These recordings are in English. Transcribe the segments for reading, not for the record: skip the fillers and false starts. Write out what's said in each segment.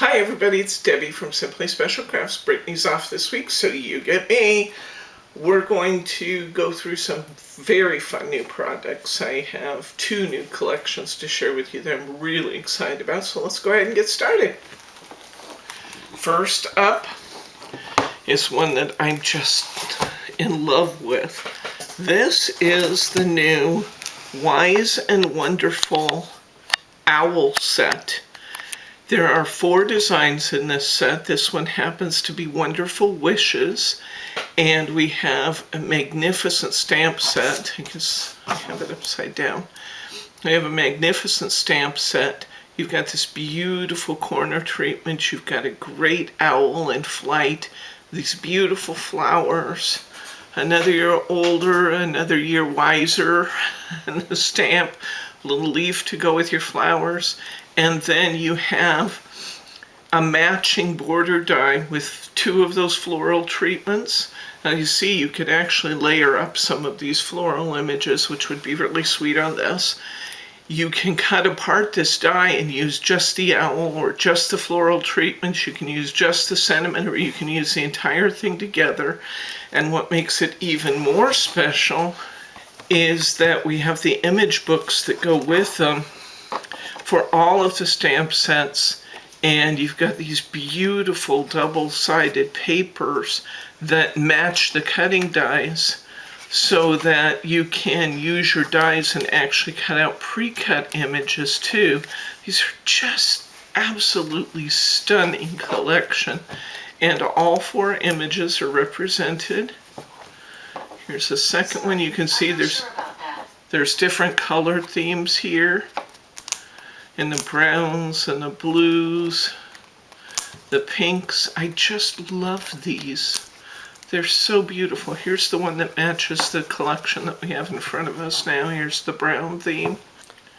Hi everybody, it's Debbie from SimplySpecialCrafts. Brittany's off this week, so you get me. We're going to go through some very fun new products. I have two new collections to share with you that I'm really excited about, so let's go ahead and get started. First up is one that I'm just in love with. This is the new Wise and Wonderful Owl set. There are 4 designs in this set. This one happens to be Wonderful Wishes, and we have a magnificent stamp set. I guess I have it upside down. We have a magnificent stamp set. You've got this beautiful corner treatment. You've got a great owl in flight, these beautiful flowers. Another year older, another year wiser, and the stamp, a little leaf to go with your flowers. And then you have a matching border die with 2 of those floral treatments. Now you see you could actually layer up some of these floral images, which would be really sweet on this. You can cut apart this die and use just the owl or just the floral treatments. You can use just the sentiment, or you can use the entire thing together. And what makes it even more special is that we have the image books that go with them for all of the stamp sets, and you've got these beautiful double-sided papers that match the cutting dies so that you can use your dies and actually cut out pre-cut images too. These are just absolutely stunning collection, and all 4 images are represented. Here's the second one. You can see there's different color themes here, and the browns and the blues, the pinks. I just love these. They're so beautiful. Here's the one that matches the collection that we have in front of us now. Here's the brown theme.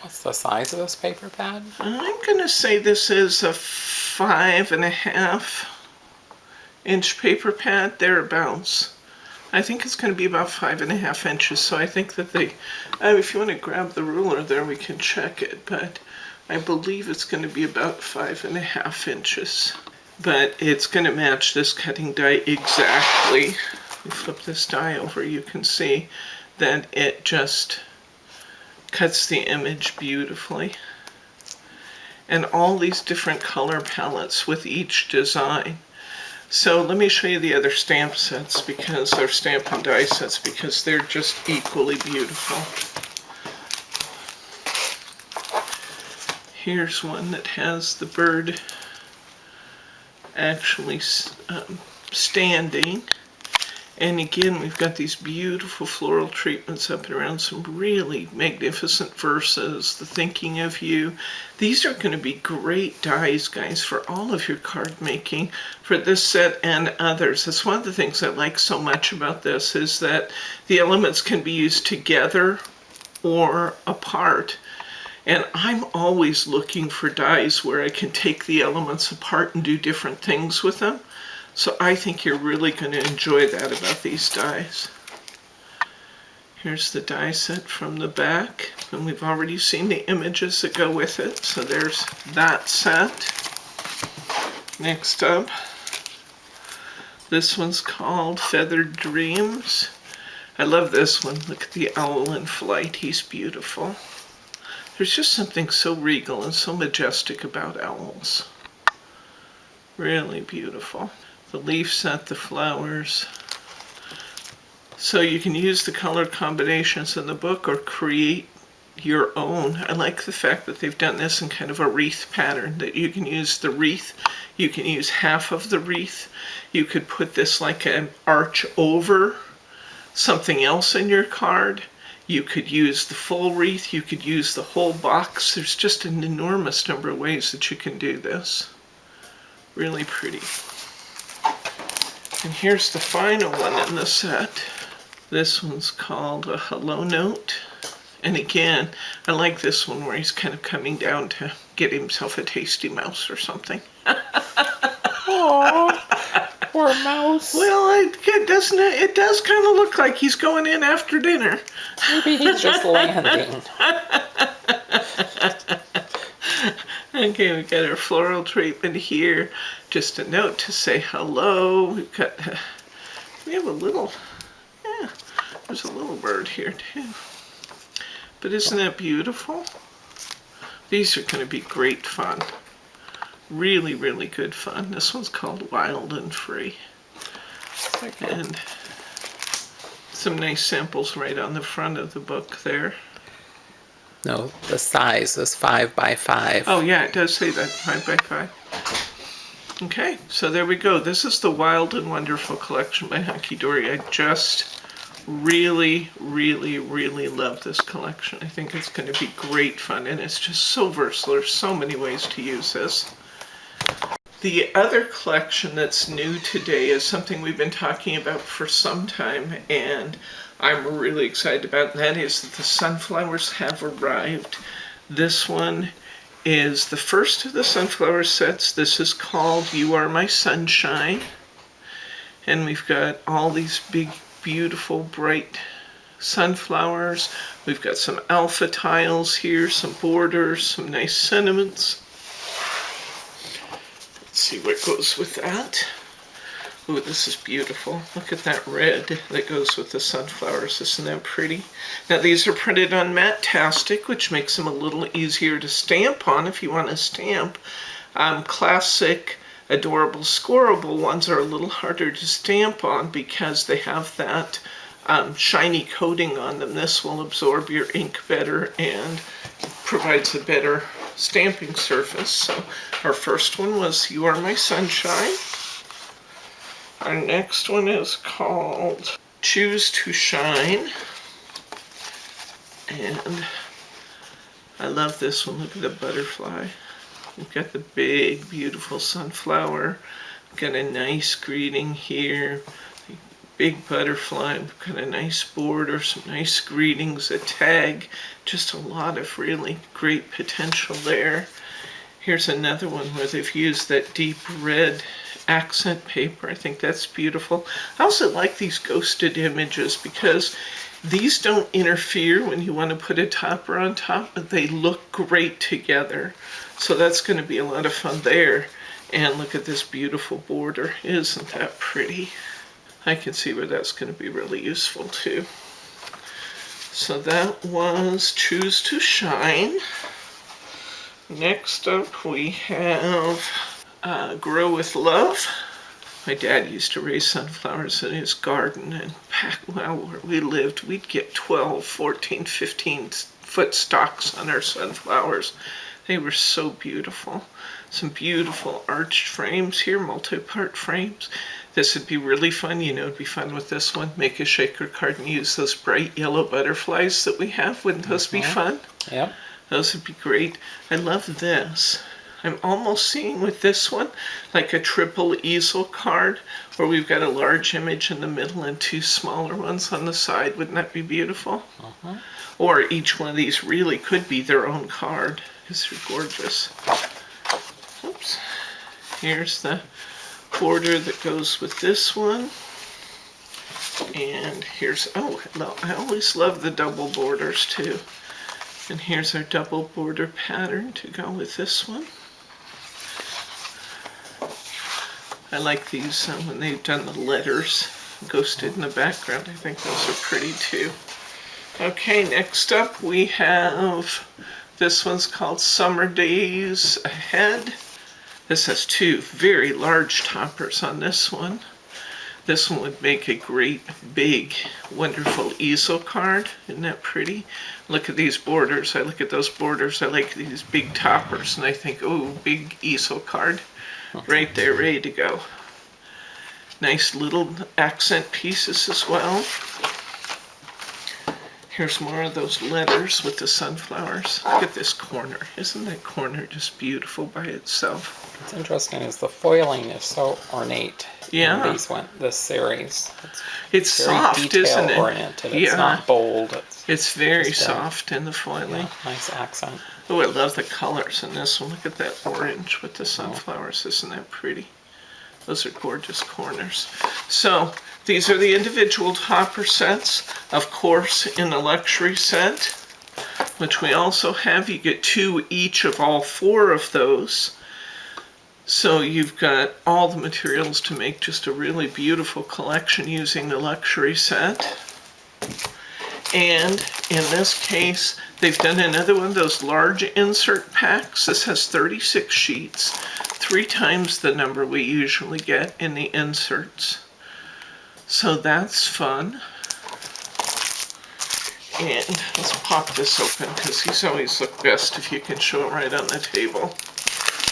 What's the size of this paper pad? I'm gonna say this is a 5.5 inch paper pad, thereabouts. I think it's going to be about 5.5 inches, so I think that if you want to grab the ruler there, we can check it, but I believe it's going to be about 5.5 inches. But it's going to match this cutting die exactly. You flip this die over, you can see that it just cuts the image beautifully. And all these different color palettes with each design. So let me show you the other stamp sets, because they're stamp and die sets, because they're just equally beautiful. Here's one that has the bird actually standing. And again, we've got these beautiful floral treatments up and around, some really magnificent verses, the thinking of you. These are going to be great dies, guys, for all of your card making for this set and others. That's one of the things I like so much about this, is that the elements can be used together or apart. And I'm always looking for dies where I can take the elements apart and do different things with them. So I think you're really going to enjoy that about these dies. Here's the die set from the back, and we've already seen the images that go with it. So there's that set. Next up, this one's called Feathered Dreams. I love this one. Look at the owl in flight. He's beautiful. There's just something so regal and so majestic about owls. Really beautiful. The leaf set, the flowers. So you can use the color combinations in the book or create your own. I like the fact that they've done this in kind of a wreath pattern, that you can use the wreath, you can use half of the wreath, you could put this like an arch over something else in your card. You could use the full wreath, you could use the whole box. There's just an enormous number of ways that you can do this. Really pretty. And here's the final one in the set. This one's called A Hello Note. And again, I like this one where he's kind of coming down to get himself a tasty mouse or something. Aww, poor mouse. Well, it does kind of look like he's going in after dinner. Maybe he's just landing. Okay, we got our floral treatment here. Just a note to say hello. We have a little, yeah, there's a little bird here too. But isn't that beautiful? These are going to be great fun. Really, really good fun. This one's called Wild and Free. And some nice samples right on the front of the book there. No, the size is 5 by 5. Oh yeah, it does say that, 5 by 5. Okay, so there we go. This is the Wild and Wonderful collection by Hunky Dory. I just really, really, really love this collection. I think it's going to be great fun, and it's just so versatile. There's so many ways to use this. The other collection that's new today is something we've been talking about for some time, and I'm really excited about, and that is that the sunflowers have arrived. This one is the first of the sunflower sets. This is called You Are My Sunshine, and we've got all these big, beautiful, bright sunflowers. We've got some alpha tiles here, some borders, some nice sentiments. Let's see what goes with that. Ooh, this is beautiful. Look at that red that goes with the sunflowers. Isn't that pretty? Now these are printed on Matte-tastic, which makes them a little easier to stamp on if you want to stamp. Classic, adorable, scoreable ones are a little harder to stamp on because they have that shiny coating on them. This will absorb your ink better and provides a better stamping surface. So our first one was You Are My Sunshine. Our next one is called Choose to Shine. And I love this one. Look at the butterfly. We've got the big, beautiful sunflower. We've got a nice greeting here. Big butterfly. We've got a nice border, some nice greetings, a tag. Just a lot of really great potential there. Here's another one where they've used that deep red accent paper. I think that's beautiful. I also like these ghosted images because these don't interfere when you want to put a topper on top, but they look great together. So that's going to be a lot of fun there. And look at this beautiful border. Isn't that pretty? I can see where that's going to be really useful too. So that was Choose to Shine. Next up we have Grow with Love. My dad used to raise sunflowers in his garden, and where we lived, we'd get 12, 14, 15 foot stalks on our sunflowers. They were so beautiful. Some beautiful arched frames here, multi-part frames. This would be really fun. You know, it'd be fun with this one. Make a shaker card and use those bright yellow butterflies that we have. Wouldn't those be fun? Yep. Those would be great. I love this. I'm almost seeing with this one like a triple easel card where we've got a large image in the middle and two smaller ones on the side. Wouldn't that be beautiful? Or each one of these really could be their own card because they're gorgeous. Oops. Here's the border that goes with this one. And here's, oh, I always love the double borders too. And here's our double border pattern to go with this one. I like these when they've done the letters ghosted in the background. I think those are pretty too. Okay, next up we have, this one's called Summer Days Ahead. This has two very large toppers on this one. This one would make a great, big, wonderful easel card. Isn't that pretty? Look at these borders. I look at those borders. I like these big toppers, and I think, oh, big easel card. Right there, ready to go. Nice little accent pieces as well. Here's more of those letters with the sunflowers. Look at this corner. Isn't that corner just beautiful by itself? What's interesting is the foiling is so ornate. Yeah. In this series. It's soft, isn't it? Oriented. It's not bold. It's very soft in the foiling. Yeah, nice accent. Oh, I love the colors in this one. Look at that orange with the sunflowers. Isn't that pretty? Those are gorgeous corners. So these are the individual topper sets. Of course, in the luxury set, which we also have. You get 2 each of all 4 of those. So you've got all the materials to make just a really beautiful collection using the luxury set. And in this case, they've done another one of those large insert packs. This has 36 sheets, 3 times the number we usually get in the inserts. So that's fun. And let's pop this open because these always look best if you can show it right on the table.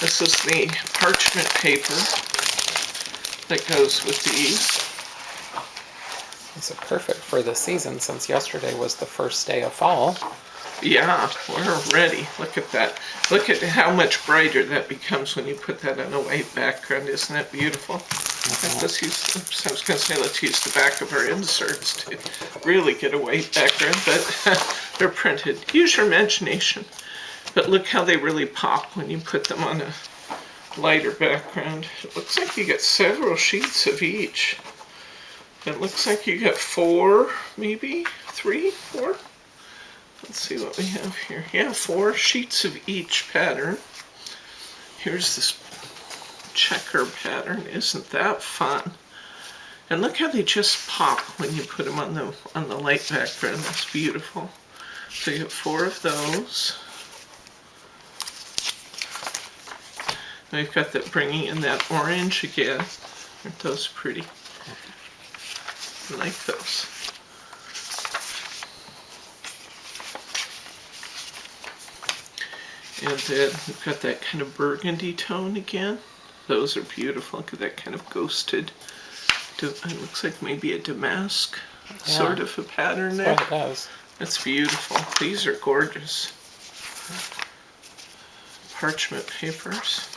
This is the parchment paper that goes with these. These are perfect for the season since yesterday was the first day of fall. Yeah, we're ready. Look at that. Look at how much brighter that becomes when you put that on a white background. Isn't that beautiful? Let's use, oops, I was going to say let's use the back of our inserts to really get a white background, but they're printed. Use your imagination. But look how they really pop when you put them on a lighter background. It looks like you get several sheets of each. It looks like you get 4, maybe 3, 4. Let's see what we have here. Yeah, 4 sheets of each pattern. Here's this checker pattern. Isn't that fun? And look how they just pop when you put them on the light background. That's beautiful. So you have 4 of those. We've got that bringing in that orange again. Aren't those pretty? I like those. And then we've got that kind of burgundy tone again. Those are beautiful. Look at that kind of ghosted. It looks like maybe a damask sort of a pattern there. That's what it does. That's beautiful. These are gorgeous. Parchment papers.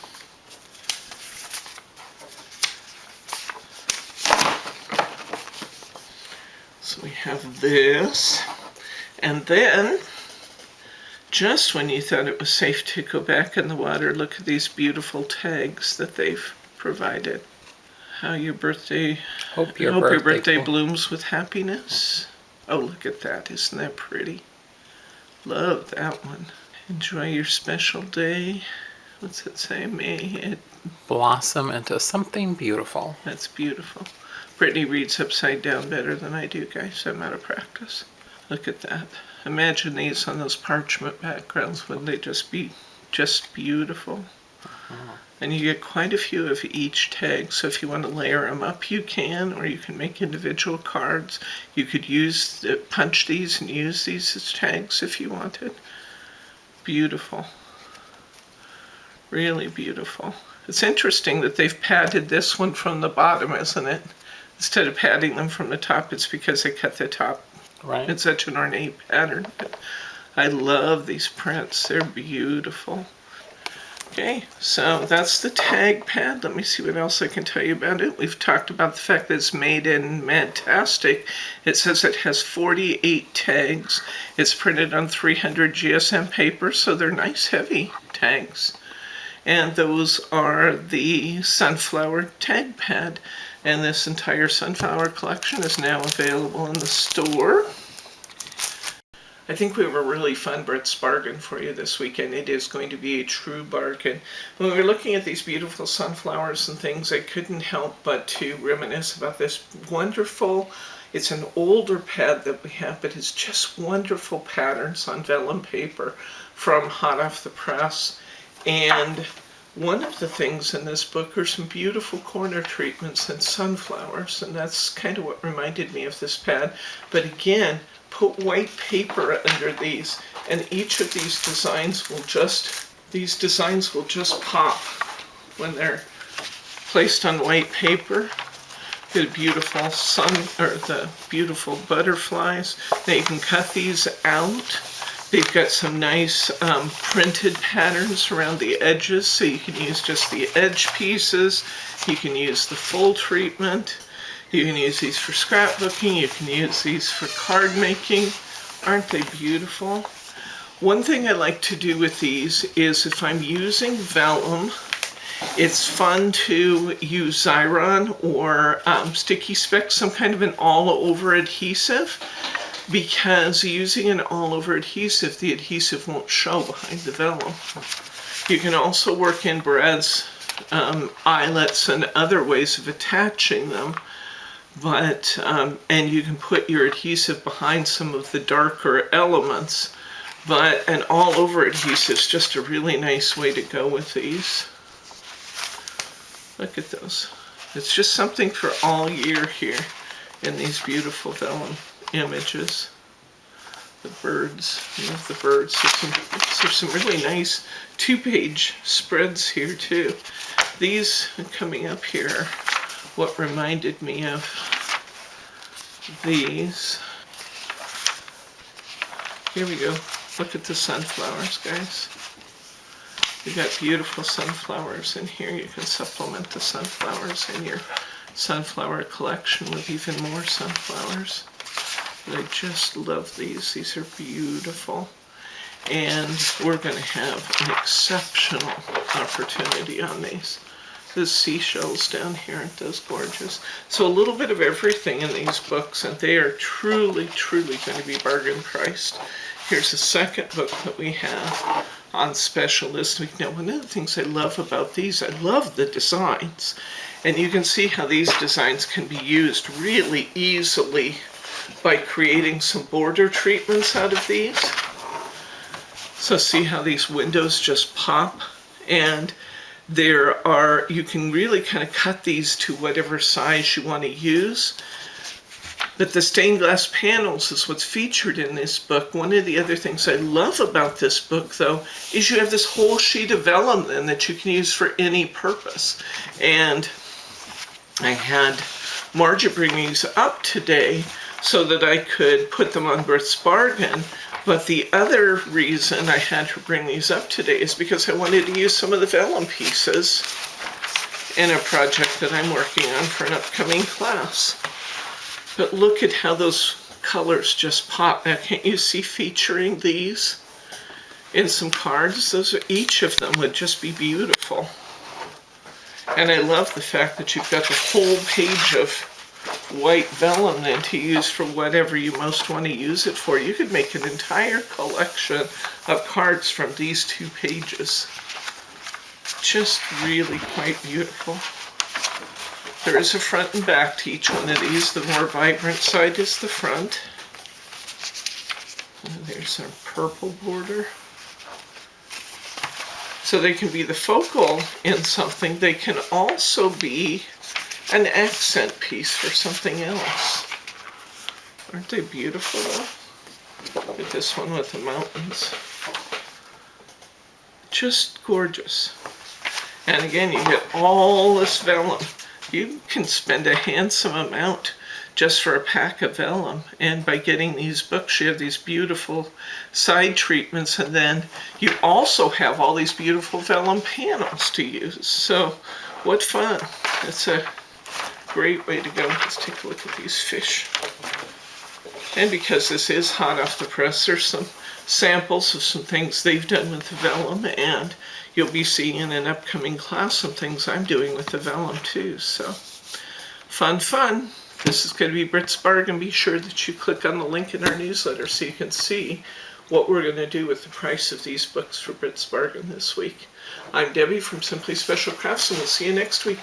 So we have this, and then just when you thought it was safe to go back in the water, look at these beautiful tags that they've provided. How your birthday, Hope your birthday blooms with happiness. Oh, look at that. Isn't that pretty? Love that one. Enjoy your special day. What's it say? May it blossom into something beautiful. That's beautiful. Brittany reads upside down better than I do, guys. I'm out of practice. Look at that. Imagine these on those parchment backgrounds. Wouldn't they just be just beautiful? And you get quite a few of each tag, so if you want to layer them up, you can, or you can make individual cards. You could punch these and use these as tags if you wanted. Beautiful. Really beautiful. It's interesting that they've padded this one from the bottom, isn't it? Instead of padding them from the top, it's because they cut the top. Right. It's such an ornate pattern. But I love these prints. They're beautiful. Okay, so that's the tag pad. Let me see what else I can tell you about it. We've talked about the fact that it's made in Madtastic. It says it has 48 tags. It's printed on 300 GSM paper, so they're nice, heavy tags. And those are the sunflower tag pad. And this entire sunflower collection is now available in the store. I think we have a really fun Brett's Bargain for you this weekend. It is going to be a true bargain. When we were looking at these beautiful sunflowers and things, I couldn't help but to reminisce about this wonderful, it's an older pad that we have, but it's just wonderful patterns on vellum paper from hot off the press. And one of the things in this book are some beautiful corner treatments and sunflowers, and that's kind of what reminded me of this pad. But again, put white paper under these, and each of these designs will just pop when they're placed on white paper. The beautiful the beautiful butterflies. Now you can cut these out. They've got some nice printed patterns around the edges, so you can use just the edge pieces. You can use the full treatment. You can use these for scrapbooking. You can use these for card making. Aren't they beautiful? One thing I like to do with these is if I'm using vellum, it's fun to use Xyron or Sticky Specs, some kind of an all-over adhesive. because using an all-over adhesive, the adhesive won't show behind the vellum. You can also work in brads, eyelets, and other ways of attaching them, but and you can put your adhesive behind some of the darker elements, but an all-over adhesive is just a really nice way to go with these. Look at those. It's just something for all year here in these beautiful vellum images. The birds, I love the birds. There's some really nice 2-page spreads here too. These coming up here are what reminded me of these. Here we go. Look at the sunflowers, guys. You got beautiful sunflowers in here. You can supplement the sunflowers in your sunflower collection with even more sunflowers. But I just love these. These are beautiful. And we're going to have an exceptional opportunity on these. The seashells down here, aren't those gorgeous? So a little bit of everything in these books, and they are truly, truly going to be bargain priced. Here's a second book that we have on special this week. Now, one of the things I love about these, I love the designs. And you can see how these designs can be used really easily by creating some border treatments out of these. So see how these windows just pop, and you can really kind of cut these to whatever size you want to use. But the stained glass panels is what's featured in this book. One of the other things I love about this book, though, is you have this whole sheet of vellum then that you can use for any purpose. And I had Marja bring these up today so that I could put them on Brits Bargain. But the other reason I had her bring these up today is because I wanted to use some of the vellum pieces in a project that I'm working on for an upcoming class. But look at how those colors just pop. Now, can't you see featuring these in some cards? Each of them would just be beautiful. And I love the fact that you've got the whole page of white vellum then to use for whatever you most want to use it for. You could make an entire collection of cards from these 2 pages. Just really quite beautiful. There is a front and back to each one of these. The more vibrant side is the front. And there's our purple border. So they can be the focal in something. They can also be an accent piece for something else. Aren't they beautiful though? Look at this one with the mountains. Just gorgeous. And again, you get all this vellum. You can spend a handsome amount just for a pack of vellum. And by getting these books, you have these beautiful side treatments, and then you also have all these beautiful vellum panels to use. So what fun. It's a great way to go. Let's take a look at these fish. And because this is hot off the press, there's some samples of some things they've done with the vellum, and you'll be seeing in an upcoming class some things I'm doing with the vellum too. So fun, fun. This is going to be Brits Bargain. Be sure that you click on the link in our newsletter so you can see what we're going to do with the price of these books for Brits Bargain this week. I'm Debbie from SimplySpecialCrafts, and we'll see you next week.